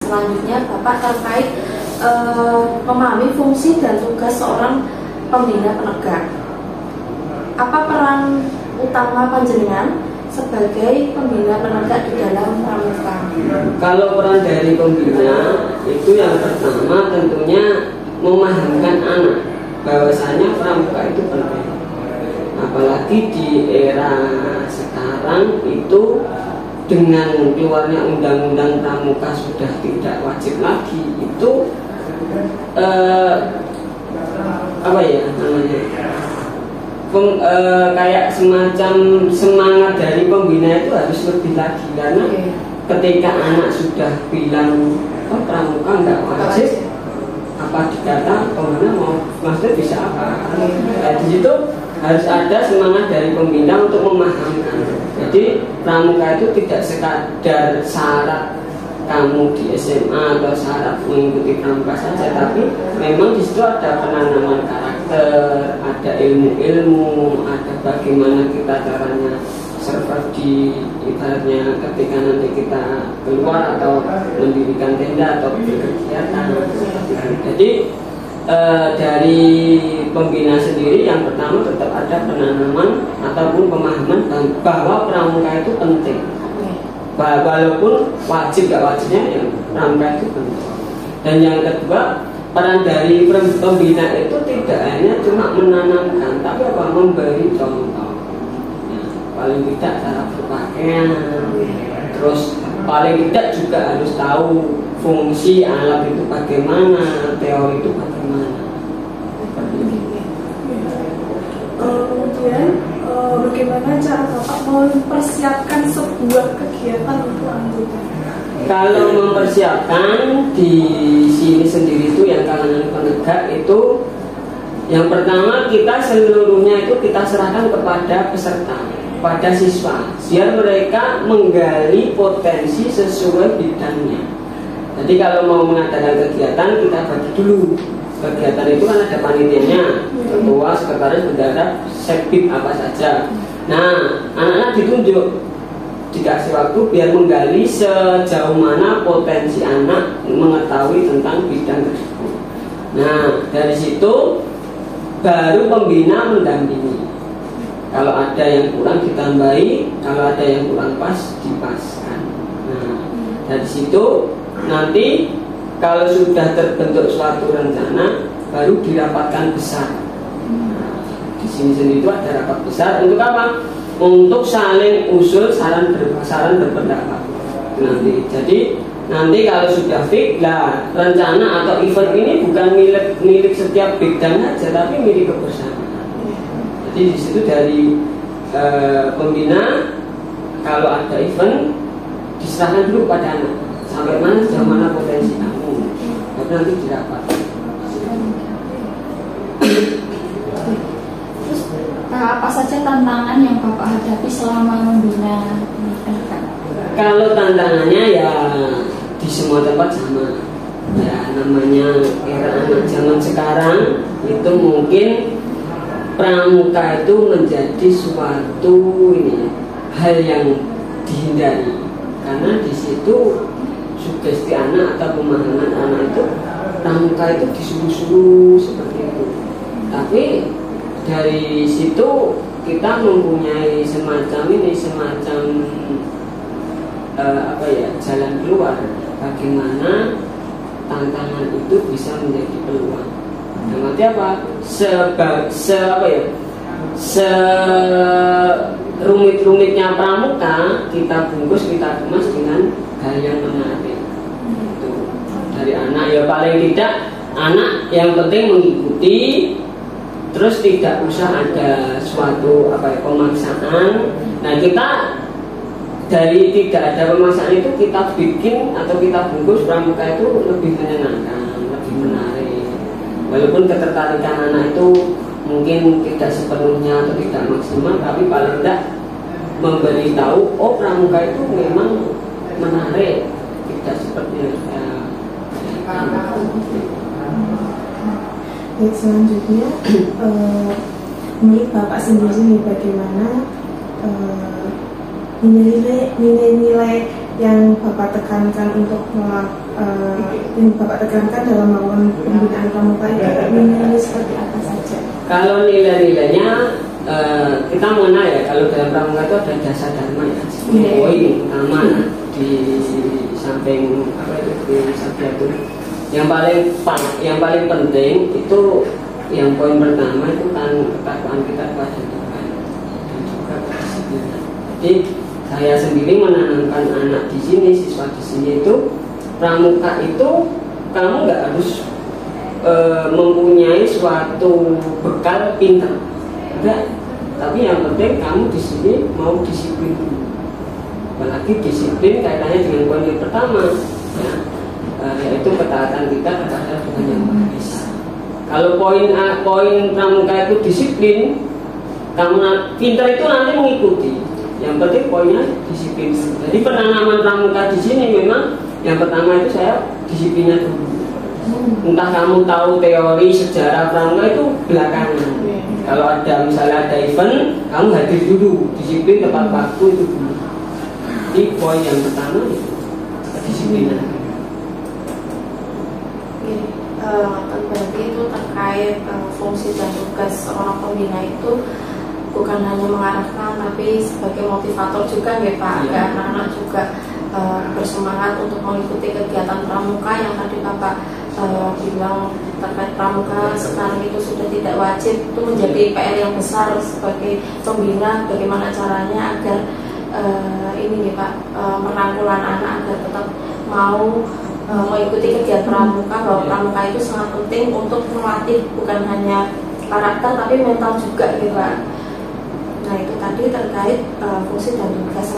Selanjutnya Bapak terkait memahami fungsi dan tugas seorang pembina penegak. Apa peran utama panjenengan sebagai pembina penegak di dalam pramuka? Kalau peran dari pembina itu yang pertama tentunya memahamkan anak bahwasanya pramuka itu penting. Apalagi di era sekarang itu dengan keluarnya undang-undang pramuka sudah tidak wajib lagi, itu apa ya namanya, kayak semacam semangat dari pembina itu harus lebih lagi, karena ketika anak sudah bilang oh pramuka nggak wajib, apa dikata pembina mau maksudnya bisa apa? Nah, di situ harus ada semangat dari pembina untuk memahamkan. Jadi pramuka itu tidak sekadar syarat kamu di SMA atau syarat mengikuti pramuka saja, tapi memang di situ ada penanaman karakter, ada ilmu-ilmu, ada bagaimana kita caranya survive di ibaratnya ketika nanti kita keluar atau mendirikan tenda atau berkegiatan. Jadi dari pembina sendiri yang pertama tetap ada penanaman ataupun pemahaman bahwa pramuka itu penting. Walaupun wajib gak wajibnya yang pramuka itu penting. Dan yang kedua, peran dari pembina itu tidak hanya cuma menanamkan, tapi apa, memberi contoh. Ya, paling tidak cara berpakaian, terus paling tidak juga harus tahu fungsi alat itu bagaimana, teori itu bagaimana. Kemudian bagaimana cara Bapak mempersiapkan sebuah kegiatan untuk anggota? Kalau mempersiapkan di sini sendiri itu yang kalangan penegak itu, yang pertama kita seluruhnya itu kita serahkan kepada peserta, pada siswa, biar mereka menggali potensi sesuai bidangnya. Jadi kalau mau mengadakan kegiatan kita bagi dulu. Kegiatan itu kan ada panitianya, ketua, sekretaris, bendahara, sekbid apa saja. Nah, anak-anak ditunjuk, dikasih waktu biar menggali sejauh mana potensi anak mengetahui tentang bidang tersebut. Nah, dari situ baru pembina mendampingi. Kalau ada yang kurang ditambahi, kalau ada yang kurang pas dipaskan. Nah, dari situ nanti kalau sudah terbentuk suatu rencana baru dirapatkan besar. Nah, di sini sendiri itu ada rapat besar untuk apa? Untuk saling usul saran berpendapat. Nanti jadi nanti kalau sudah fix lah rencana atau event ini bukan milik setiap bidang aja, tapi milik kebersamaan. Jadi di situ dari pembina kalau ada event diserahkan dulu pada anak sampai mana sejauh mana potensi kamu, baru nanti dirapat. Terus apa saja tantangan yang Bapak hadapi selama membina penegak? Kalau tantangannya ya di semua tempat sama. Ya namanya era anak zaman sekarang itu mungkin pramuka itu menjadi suatu hal yang dihindari, karena di situ sugesti anak atau pemahaman anak itu pramuka itu disuruh-suruh seperti itu. Tapi dari situ kita mempunyai semacam jalan keluar, bagaimana tantangan itu bisa menjadi peluang. Nah, nanti apa? Serumit-rumitnya pramuka kita bungkus, kita kemas dengan hal yang menarik. Itu dari anak ya paling tidak anak yang penting mengikuti, terus tidak usah ada suatu pemaksaan. Nah kita dari tidak ada pemaksaan itu kita bikin atau kita bungkus pramuka itu lebih menyenangkan, lebih menarik. Walaupun ketertarikan anak itu mungkin tidak sepenuhnya atau tidak maksimal, tapi paling tidak memberitahu oh pramuka itu memang menarik, tidak seperti yang saya. Baik, selanjutnya menurut Bapak sendiri bagaimana nilai-nilai yang Bapak tekankan yang Bapak tekankan dalam melakukan pembinaan pramuka itu nilai seperti apa saja? Kalau nilai-nilainya kita mengenal ya, kalau dalam pramuka itu ada dasar dharma ya, poin utama di samping apa itu di sabda itu. Yang paling penting itu yang poin pertama itu kan ketakwaan kita kepada Tuhan dan juga kedisiplinan. Jadi saya sendiri menanamkan anak di sini, siswa di sini itu pramuka itu kamu nggak harus mempunyai suatu bekal pintar, enggak. Tapi yang penting kamu di sini mau disiplin dulu. Apalagi disiplin kaitannya dengan poin yang pertama, ya, yaitu ketaatan kita kepada Tuhan Yang Maha Esa. Kalau poin pramuka itu disiplin, kamu pintar itu nanti mengikuti. Yang penting poinnya disiplin. Jadi penanaman pramuka di sini memang yang pertama itu saya disiplinnya dulu. Entah kamu tahu teori sejarah pramuka itu belakangan. Kalau ada misalnya ada event, kamu hadir dulu, disiplin tepat waktu itu dulu. Jadi poin yang pertama itu kedisiplinan. Berarti itu terkait fungsi dan tugas seorang pembina itu bukan hanya mengarahkan tapi sebagai motivator juga ya Pak, agar anak-anak juga bersemangat untuk mengikuti kegiatan pramuka yang tadi Bapak bilang terkait pramuka sekarang itu sudah tidak wajib. Itu menjadi PR yang besar sebagai pembina, bagaimana caranya agar ini nih Pak, merangkul anak agar tetap mau mengikuti kegiatan pramuka, bahwa pramuka itu sangat penting untuk melatih bukan hanya karakter tapi mental juga gitu Pak. Nah itu tadi terkait fungsi dan tugas